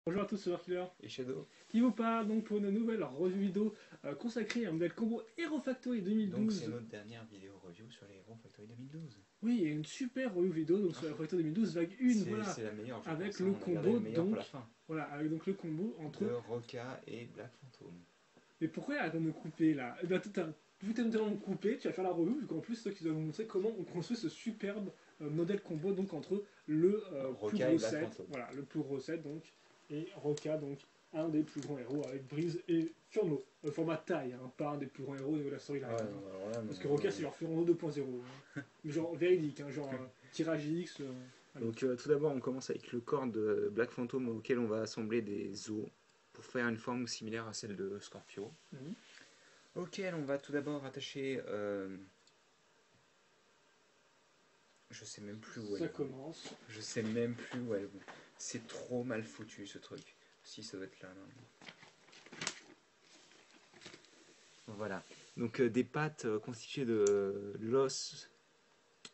Bonjour à tous, c'est Killer Et Shadow. qui vous parle donc pour une nouvelle revue vidéo consacrée à un modèle combo Hero Factory Donc c'est 2012. notre dernière vidéo review sur les Hero Factory 2012. Oui, et une super revue vidéo donc sur la Factory 2012 vague 1, voilà, C'est la meilleure, je avec pense. Hein. le On a gardé combo le meilleur pour donc, la fin. voilà, avec donc le combo entre. De Roca et Black Phantom. Mais pourquoi arrête de me couper là? Eh ben, vu que t'aimes me couper, tu vas faire la revue, vu qu'en plus c'est toi qui dois vous montrer comment on construit ce superbe modèle combo donc entre le plus Roca et gros Black set, Phantom. voilà, le plus gros set donc, et Roca donc un des plus grands héros avec Breeze et Furno. Format taille, hein, pas un des plus grands héros au niveau de la storyline. Ouais, Hein. alors là, Parce que Roca c'est leur Furno 2.0. Hein. Mais genre véridique, hein, genre tirage X. Donc tout d'abord on commence avec le corps de Black Phantom auquel on va assembler des os pour faire une forme similaire à celle de Scorpio. Auquel on va tout d'abord attacher... je sais même plus où elle Ça est. commence. Je sais même plus où elle est. C'est trop mal foutu ce truc. Si ça doit être là. Voilà. Donc des pattes constituées de l'os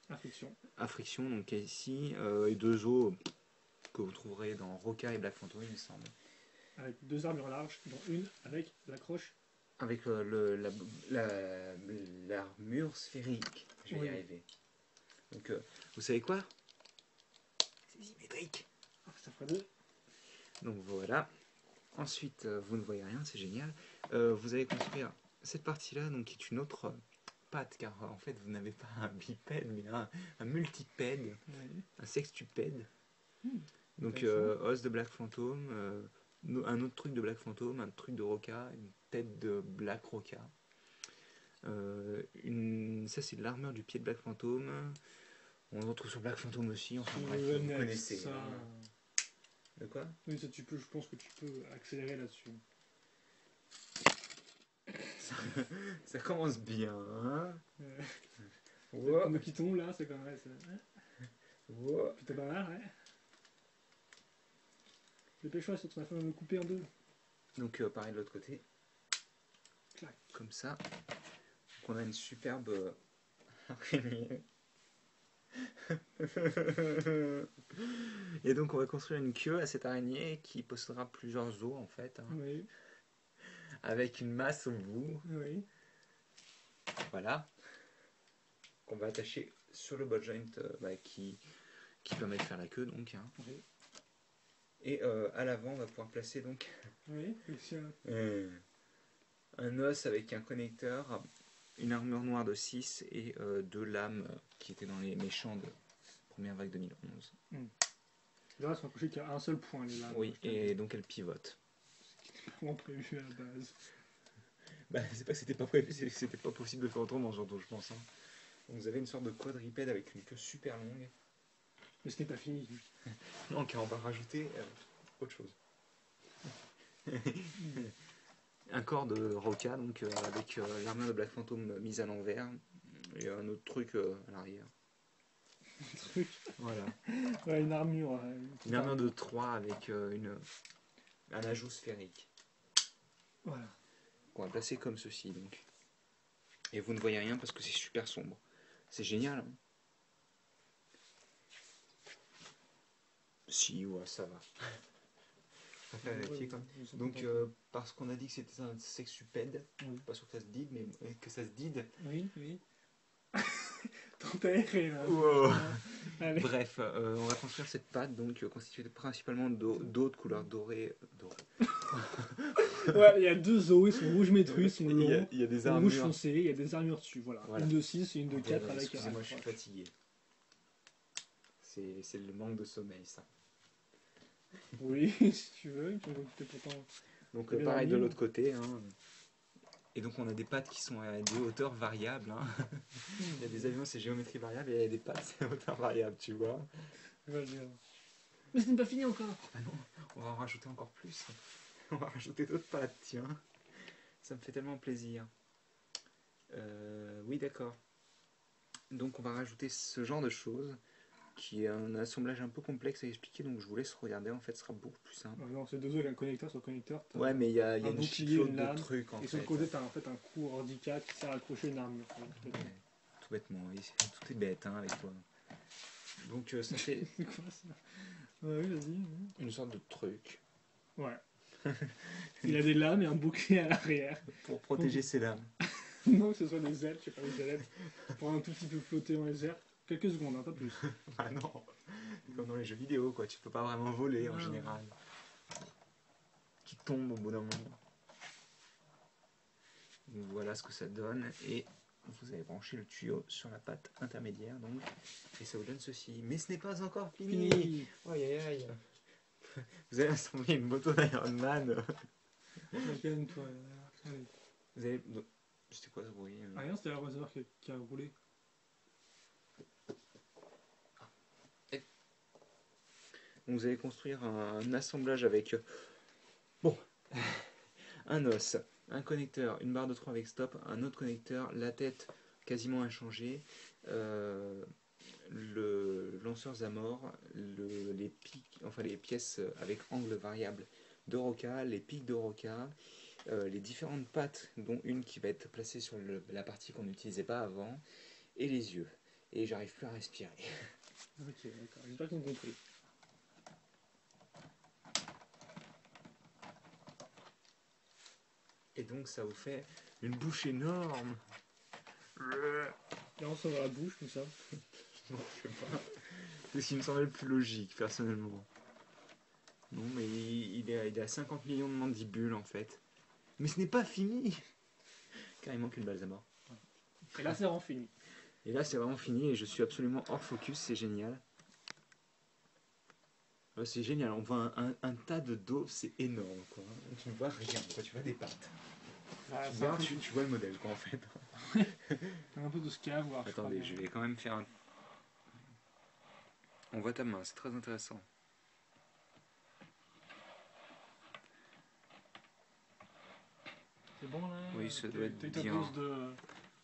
à friction, donc ici, et deux os que vous trouverez dans Roca et Black Phantom, il me semble. Avec deux armures larges, dont une avec l'accroche. Avec l'armure sphérique. Je vais y arriver. Donc, vous savez quoi? C'est symétrique. Ah, ça ferait deux. Donc voilà. Ensuite, vous ne voyez rien, c'est génial. Vous allez construire cette partie-là, donc qui est une autre patte, car en fait, vous n'avez pas un bipède, mais un multipède, un sextupède. Donc, os de Black Phantom, un autre truc de Black Phantom, un truc de Roca, une tête de Black Roca. Ça, c'est de l'armure du pied de Black Phantom. On le retrouve sur Black Phantom aussi, enfin bref, vous connaissez. Ça... De quoi? Oui, ça tu peux, je pense que tu peux accélérer là-dessus. Ça commence bien, hein. Wow. Le qui tombe là, c'est quand même... Wow. Plutôt pas mal, ouais. Dépêche-toi, surtout la fin de me couper en deux. Donc pareil de l'autre côté. Clac. Comme ça. Donc on a une superbe araignée. Et donc on va construire une queue à cette araignée qui possédera plusieurs os en fait. Hein, oui. avec une masse au bout. Oui. Voilà. Qu'on va attacher sur le bot joint qui permet de faire la queue donc. Hein. Oui. Et à l'avant on va pouvoir placer donc oui, un os avec un connecteur, une armure noire de 6 et deux lames qui étaient dans les méchants de première vague 2011. Là, c'est qu'il y a un seul point, les lames. Oui, et donc elles pivotent. C'est vraiment prévu à la base. Bah, c'est pas que c'était pas prévu, c'est que c'était pas possible de faire autrement surtout, je pense. Hein. Donc vous avez une sorte de quadripède avec une queue super longue. Mais ce n'est pas fini. Non, car on va rajouter autre chose. Un corps de Roca, donc avec l'armure de Black Phantom mise à l'envers, et un autre truc à l'arrière. Un truc. Voilà. Ouais, une armure. Une armure de 3 avec un ajout sphérique. Voilà. Qu'on va placer comme ceci, donc. Et vous ne voyez rien parce que c'est super sombre. C'est génial. Hein. Si, ouais, ça va. Je préfère vérifier quand même. Donc, parce qu'on a dit que c'était un sexupède, je suis pas sûr que ça se dide, mais que ça se dide. Oui, oui. Tant aéré là. Wow. Bref, on va construire cette pâte, donc constituée principalement d'eau de couleur dorée. Ouais, il y a deux os, ils sont rouges métrus, ils sont longs. Il y a des armures. Rouge foncé, il y a des armures dessus, voilà. Une de 6 et une de 4 avec. Excusez-moi, je suis fatigué. C'est le manque de sommeil, ça. Oui, si tu veux, pourtant... Donc pareil de l'autre côté. Hein. Et donc on a des pattes qui sont à des hauteurs variables. Hein. Il y a des avions, c'est géométrie variable, et il y a des pattes, c'est hauteur variable, tu vois. Mais ce n'est pas fini encore. Ah non, on va en rajouter encore plus. On va rajouter d'autres pattes, tiens. Ça me fait tellement plaisir. Oui, d'accord. Donc on va rajouter ce genre de choses, qui est un assemblage un peu complexe à expliquer, donc je vous laisse regarder, en fait ce sera beaucoup plus simple. Non, c'est deux os avec un connecteur sur le connecteur. Ouais, mais il y a une bouclier, une lame, de trucs en fait. Et sur le côté, tu as en fait un coup handicap qui sert à accrocher une armure. Ouais, tout bêtement, oui, tout est bête hein, avec toi. Donc ça fait c'est quoi ça? Ouais, vas-y. Une sorte de truc. Ouais. Il a des lames et un bouclier à l'arrière. Pour protéger ses lames. Non, que ce soit des ailes, je sais pas, des ailettes, pour un tout petit peu flotter dans les airs. Quelques secondes, hein, pas plus. Ah non, c'est comme dans les jeux vidéo, quoi. Tu peux pas vraiment voler en Ah, général. Tu tombes au bout d'un moment. Donc voilà ce que ça donne. Et vous avez branché le tuyau sur la patte intermédiaire, donc. Et ça vous donne ceci. Mais ce n'est pas encore fini. Fini. Aïe aïe aïe. Vous avez assemblé une moto d'Iron Man. Calme-toi. Allez. Vous avez. C'était quoi ce bruit Rien, c'était la réservoir qui a roulé. Donc vous allez construire un assemblage avec bon, un os, un connecteur, une barre de 3 avec stop, un autre connecteur, la tête quasiment inchangée, le lanceur Zamor, les pics, enfin les pièces avec angle variable de Roca, les pics de Roca, les différentes pattes, dont une qui va être placée sur la partie qu'on n'utilisait pas avant, et les yeux. Et j'arrive plus à respirer. Ok, d'accord. J'espère qu'ils ont compris. Et donc ça vous fait une bouche énorme. Là, on s'en va la bouche, comme ça. Non, je sais pas. C'est ce qui me semble le plus logique, personnellement. Non, mais il a 50 millions de mandibules, en fait. Mais ce n'est pas fini. Car il manque une balsamore. Et là, c'est vraiment fini. Et là, c'est vraiment fini et je suis absolument hors focus, c'est génial. Ouais, c'est génial, on voit un tas de dos, c'est énorme, quoi. Tu ne vois rien, quoi. Tu vois des pattes. Ah, Tu vois, tu vois le modèle, quoi, en fait. un peu de ce qu'il y a à voir. Attendez, je vais quand même faire un... On voit ta main, c'est très intéressant. C'est bon, là? Oui, ça doit être T'as eu ta bien. dose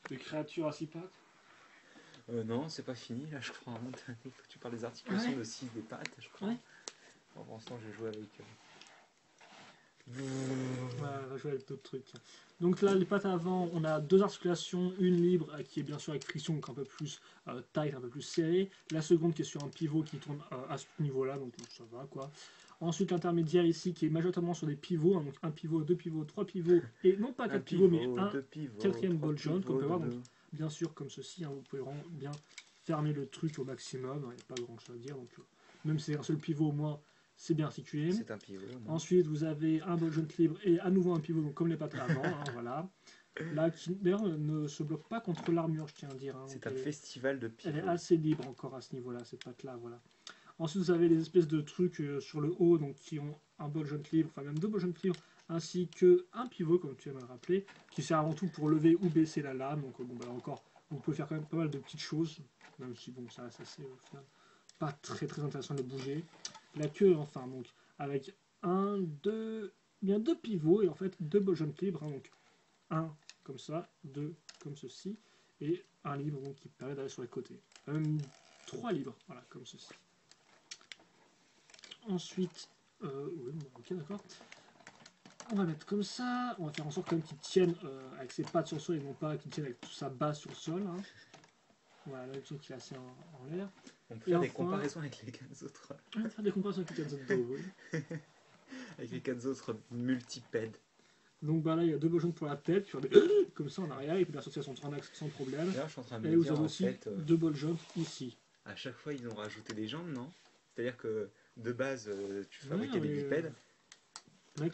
de créatures à 6 pattes? Non, c'est pas fini, là, je crois. Il faut que tu parles des articulations Ouais. de 6 des pattes, je crois. Ouais. Bon, pour l'instant, je vais jouer avec... Ouais, on va jouer avec d'autres trucs. Donc là, les pattes avant, on a deux articulations, une libre qui est bien sûr avec friction, donc un peu plus tight, un peu plus serrée. La seconde qui est sur un pivot qui tourne à ce niveau-là, donc ça va quoi. Ensuite, l'intermédiaire ici qui est majoritairement sur des pivots, hein, donc un pivot, deux pivots, trois pivots, et non pas quatre pivots, mais un quatrième ball joint qu'on peut voir. Donc, bien sûr, comme ceci, hein, vous pouvez vraiment bien fermer le truc au maximum, il n'y a pas grand chose à dire. Donc, même si c'est un seul pivot, au moins, c'est bien articulé. C'est un pivot. Ensuite, vous avez un ball joint libre et à nouveau un pivot, donc comme les pattes avant, hein, voilà. Là, qui d'ailleurs ne se bloque pas contre l'armure, je tiens à dire. Hein, c'est un festival de pivots. Elle est assez libre encore à ce niveau-là, cette patte-là, voilà. Ensuite, vous avez les espèces de trucs sur le haut, donc qui ont un ball joint libre, enfin même deux ball joint libres, ainsi qu'un pivot, comme tu viens de le rappeler, qui sert avant tout pour lever ou baisser la lame. Donc bon, bah, encore, vous pouvez faire quand même pas mal de petites choses, même si bon, ça reste assez au final pas très très intéressant de le bouger. La queue, enfin, donc avec bien deux pivots et en fait deux ball joint libres, hein, donc un comme ça, deux comme ceci, et un libre donc, qui permet d'aller sur les côtés. Même trois libres, voilà, comme ceci. Ensuite, oui, ok, d'accord. On va mettre comme ça. On va faire en sorte quand même qu'il tienne avec ses pattes sur le sol et non pas qu'il tienne avec toute sa base sur le sol. Hein. Voilà, là, il qu'il est assez en l'air. On peut faire des comparaisons avec les 4 autres. On va faire des comparaisons avec les 4 autres dos, oui. Avec les 4 autres multipèdes. Donc bah là, il y a deux bourgeons pour la tête, tu vois, comme ça en arrière, il peut bien sortir son axe sans problème. D'ailleurs, je suis en train de et me vous dire, avez en aussi fait, deux ball jumps ici. À chaque fois, ils ont rajouté des jambes, non? C'est-à-dire que de base, tu Ouais, fabriquais des bipèdes.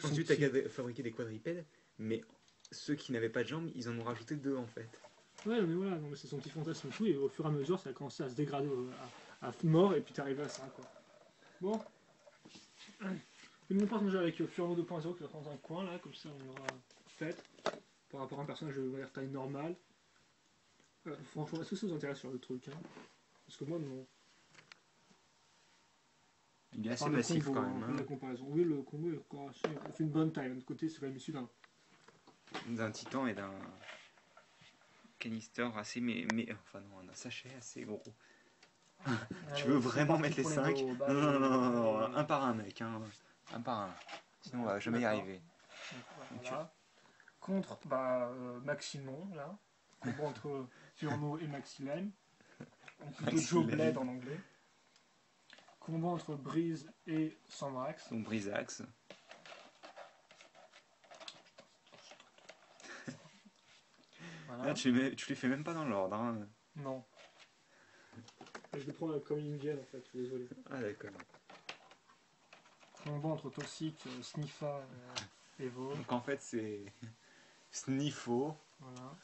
Ensuite, tu as fabriqué des quadripèdes, mais ceux qui n'avaient pas de jambes, ils en ont rajouté 2 en fait. Ouais, mais voilà, c'est son petit fantasme et tout, et au fur et à mesure, ça a commencé à se dégrader à mort, et puis t'es arrivé à ça, quoi. Bon. Une montre déjà avec Furno 2.0 qui va dans un coin, là, comme ça on aura fait. Par rapport à un personnage de taille normale. Franchement, est-ce que ça vous intéresse sur le truc hein? Parce que moi, non. Il est assez massif combo, quand même. Hein. La comparaison. Oui, le combo est encore assez. Il fait une bonne taille. De l'autre côté, c'est quand même issu d'un titan et d'un canister assez. Mais enfin, non, d'un sachet assez gros. Tu veux vraiment mettre les 5 non, un par un, mec. Hein. Un par un. Sinon, on va jamais y arriver. Voilà. Contre Maximon, là. Combo entre Furno et Maxilem. Plutôt Joe Blade en anglais. Combat entre Brise et Sandrax. Donc Brisax. Là, tu les fais même pas dans l'ordre. Hein. Non. Je les prends comme ils me viennent en fait, je suis désolé. Ah, d'accord. Mon ventre toxique, Sniffa, Evo. Donc en fait, c'est Sniffo. Voilà.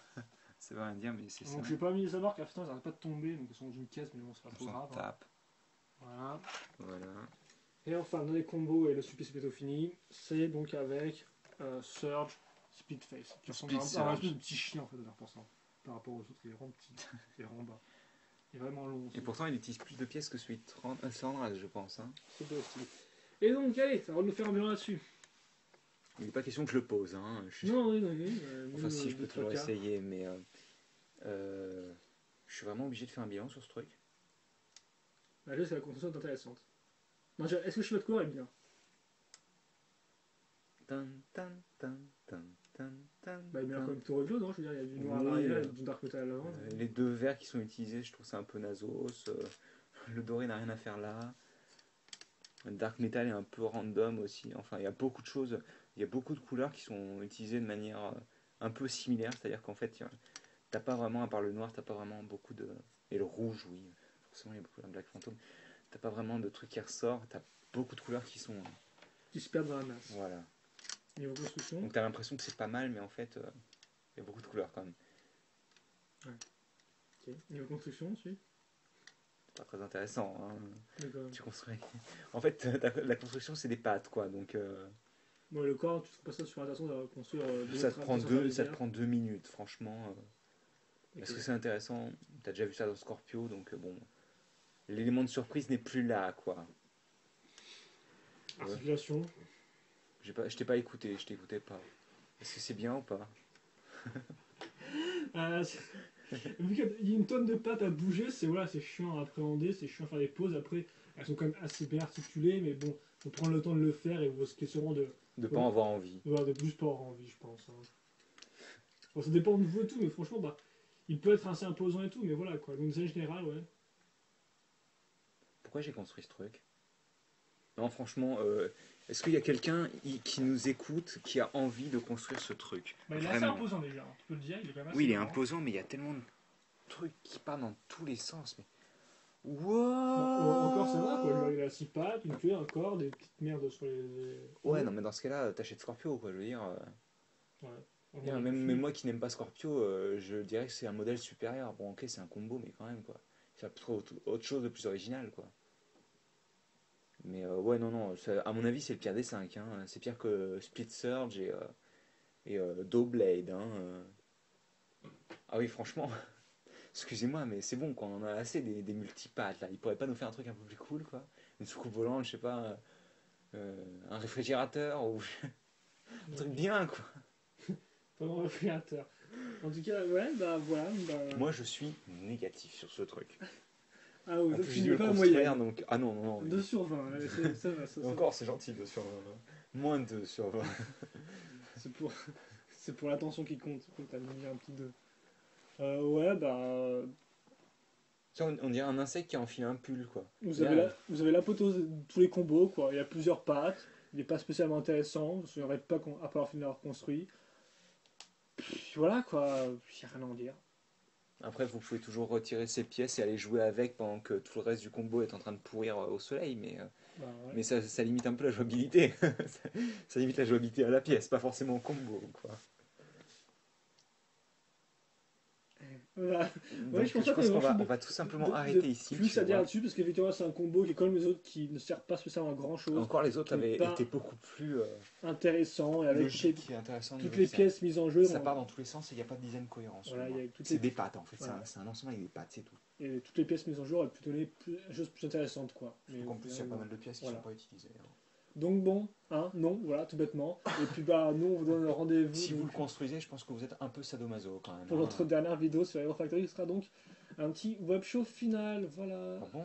Ça veut rien dire, mais c'est ça. Donc j'ai pas mis les savoir car putain, ils arrêtent pas de tomber, donc ils sont dans une caisse, mais bon, c'est pas On trop s'en grave. Hein. tape. Voilà. Voilà. Et enfin, dans les combos et le supplice bientôt fini, c'est donc avec Surge, Speedface. Qui ressemble à un espèce de petit chien en fait, de l'air pour ça. Par rapport aux autres, il est vraiment petit, il est vraiment bas. Il est vraiment long aussi. Et pourtant, il utilise plus de pièces que celui de Sandra, je pense. Hein. C'est possible. Et donc, allez, ça va nous faire un bilan là-dessus. Il n'est pas question que je le pose. Hein. Non, oui, non, oui. Enfin, si, je peux toujours essayer, mais je suis vraiment obligé de faire un bilan sur ce truc. Là, c'est la construction est intéressante. Non, est-ce que le chemin de couleur est bien? Tan, tan, tan, tan, tan, tan, Bah, il est bien tan. comme tout réglo, non? Je veux dire, il y a du noir à Oui, l'arrière et du dark metal à l'avant. Les deux verts qui sont utilisés, je trouve ça un peu nasos. Le doré n'a rien à faire là. Le dark metal est un peu random aussi. Enfin, il y a beaucoup de choses. Il y a beaucoup de couleurs qui sont utilisées de manière un peu similaire. C'est-à-dire qu'en fait, t'as pas vraiment, à part le noir, t'as pas vraiment beaucoup de. Et le rouge, oui. Forcément, il y a beaucoup de Black Phantom. T'as pas vraiment de trucs qui ressortent. T'as beaucoup de couleurs qui sont. Qui se perdent dans la masse. Voilà. Niveau construction. Donc t'as l'impression que c'est pas mal, mais en fait, il y a beaucoup de couleurs quand même. Ok. Niveau construction ensuite. C'est pas très intéressant. Hein. D'accord. Tu construis. En fait, la construction, c'est des pattes, quoi. Donc Bon, le corps, tu trouves pas ça super intéressant de construire ça te prend 2 minutes, franchement. Est-ce que c'est intéressant? T'as déjà vu ça dans Scorpio, donc bon. L'élément de surprise n'est plus là, quoi. Articulation. Je t'ai pas écouté, je t'écoutais pas. Est-ce que c'est bien ou pas? Vu qu'il y a une tonne de pattes à bouger, c'est voilà, c'est chiant à appréhender, c'est chiant à faire des pauses. Après, elles sont quand même assez bien articulées, mais bon, faut prendre le temps de le faire et vous risquez sûrement De pas en avoir envie. voilà, de plus pas avoir envie, je pense. Hein. Bon, ça dépend de vous et tout, mais franchement, bah, il peut être assez imposant et tout, mais voilà quoi. Donc, en général, ouais. Pourquoi j'ai construit ce truc? Non, franchement, est-ce qu'il y a quelqu'un qui nous écoute, qui a envie de construire ce truc? Bah, il est assez Vraiment. imposant déjà, hein, tu peux le dire, il est quand même assez Oui, il est grand. imposant, mais il y a tellement de trucs qui partent dans tous les sens. Mais... Bon, Wow. encore ça va quoi, il a 6 pattes, une queue, un corps, des petites merdes sur les. Ouais, non, mais dans ce cas-là, t'achètes Scorpio, quoi. Je veux dire. Ouais. Même moi qui n'aime pas Scorpio, je dirais que c'est un modèle supérieur. Bon, ok, c'est un combo, mais quand même, quoi. C'est autre chose de plus original, quoi. Mais ouais, non, à mon avis, c'est le pire des 5. Hein. C'est pire que Split Surge et Blade. Hein. Ah oui, franchement, excusez-moi, mais c'est bon, quoi. On en a assez des multipattes, là. Ils pourraient pas nous faire un truc un peu plus cool, quoi. Une soucoupe volante, je sais pas, un réfrigérateur ou un truc bien, quoi. Pas mon réfrigérateur. En tout cas, ouais, bah voilà. Bah... Moi, je suis négatif sur ce truc. Ah oui, En donc plus, tu j'ai dû n'es le pas construire, moyenne. donc... Ah non, non, non. 2 sur 20, ça va. Encore, c'est gentil, 2 sur 20. Moins de 2 sur 20. C'est pour l'attention qui compte. T'as mis un petit 2. Ouais, bah. Ça, on dirait un insecte qui a enfilé un pull, quoi. Vous avez l'apothéose de tous les combos, quoi. Il y a plusieurs pattes. Il n'est pas spécialement intéressant. Parce qu'il n'y aurait pas à part finir l'avoir construit. Puis voilà, quoi. Il n'y a rien à en dire. Après, vous pouvez toujours retirer ces pièces et aller jouer avec pendant que tout le reste du combo est en train de pourrir au soleil, mais Bah, ouais. mais ça limite un peu la jouabilité. Ça limite la jouabilité à la pièce, pas forcément au combo, quoi. Voilà. Donc, je pense qu'on va tout simplement arrêter ici. Plus tu à dire vois. là-dessus, parce qu'effectivement, c'est un combo qui est comme les autres qui ne sert pas spécialement à grand chose. Encore les autres qui n'est avaient pas été beaucoup plus intéressant et avec logiques et intéressants. toutes les pièces mises en jeu. Ça part dans tous les sens et il n'y a pas de design cohérent. Voilà, il y a toutes c'est les... des pattes en fait, Voilà. c'est un ensemble avec des pattes, c'est tout. Et toutes les pièces mises en jeu auraient pu donner des choses plus intéressantes, quoi. Donc en plus, il y a pas mal de pièces qui ne voilà. sont pas utilisées. Hein. Donc bon, hein, non, voilà, tout bêtement. Et puis bah, nous, on vous donne rendez-vous. Si donc, vous le construisez, je pense que vous êtes un peu sadomaso quand même. pour hein. notre dernière vidéo sur Hero Factory, ce sera donc un petit web show final, voilà. Ah bon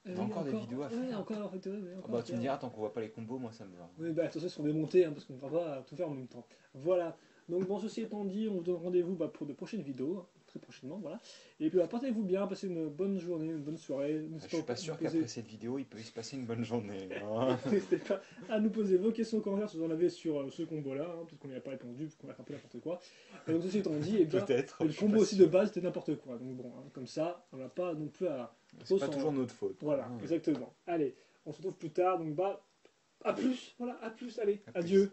Eh Il y a oui, encore des vidéos à faire. Ouais, encore Hero Factory, mais Ah encore bah à tu me faire. diras, tant qu'on voit pas les combos, moi ça me va. Oui, bah attention, ils seront démontés, hein, parce qu'on ne va pas tout faire en même temps. Voilà. Donc bon, ceci étant dit, on vous donne rendez-vous pour de prochaines vidéos. très prochainement, voilà. Et puis portez-vous bien, passez une bonne journée, une bonne soirée. Je suis pas sûr qu'après cette vidéo, il peut y se passer une bonne journée. hein. N'hésitez pas à nous poser vos questions en commentaire si vous en avez sur ce combo-là, hein, peut-être qu'on n'y a pas répondu, parce qu'on a fait n'importe quoi. Et donc ceci étant dit, et bien, Peut-être. le je suis combo pas aussi sûr. de base c'était n'importe quoi. Donc bon, hein, comme ça, on n'a pas non plus à... C'est pas sans- toujours notre faute. Voilà, hein. exactement. Allez, on se retrouve plus tard, donc à plus, voilà, à plus, allez, À plus. adieu.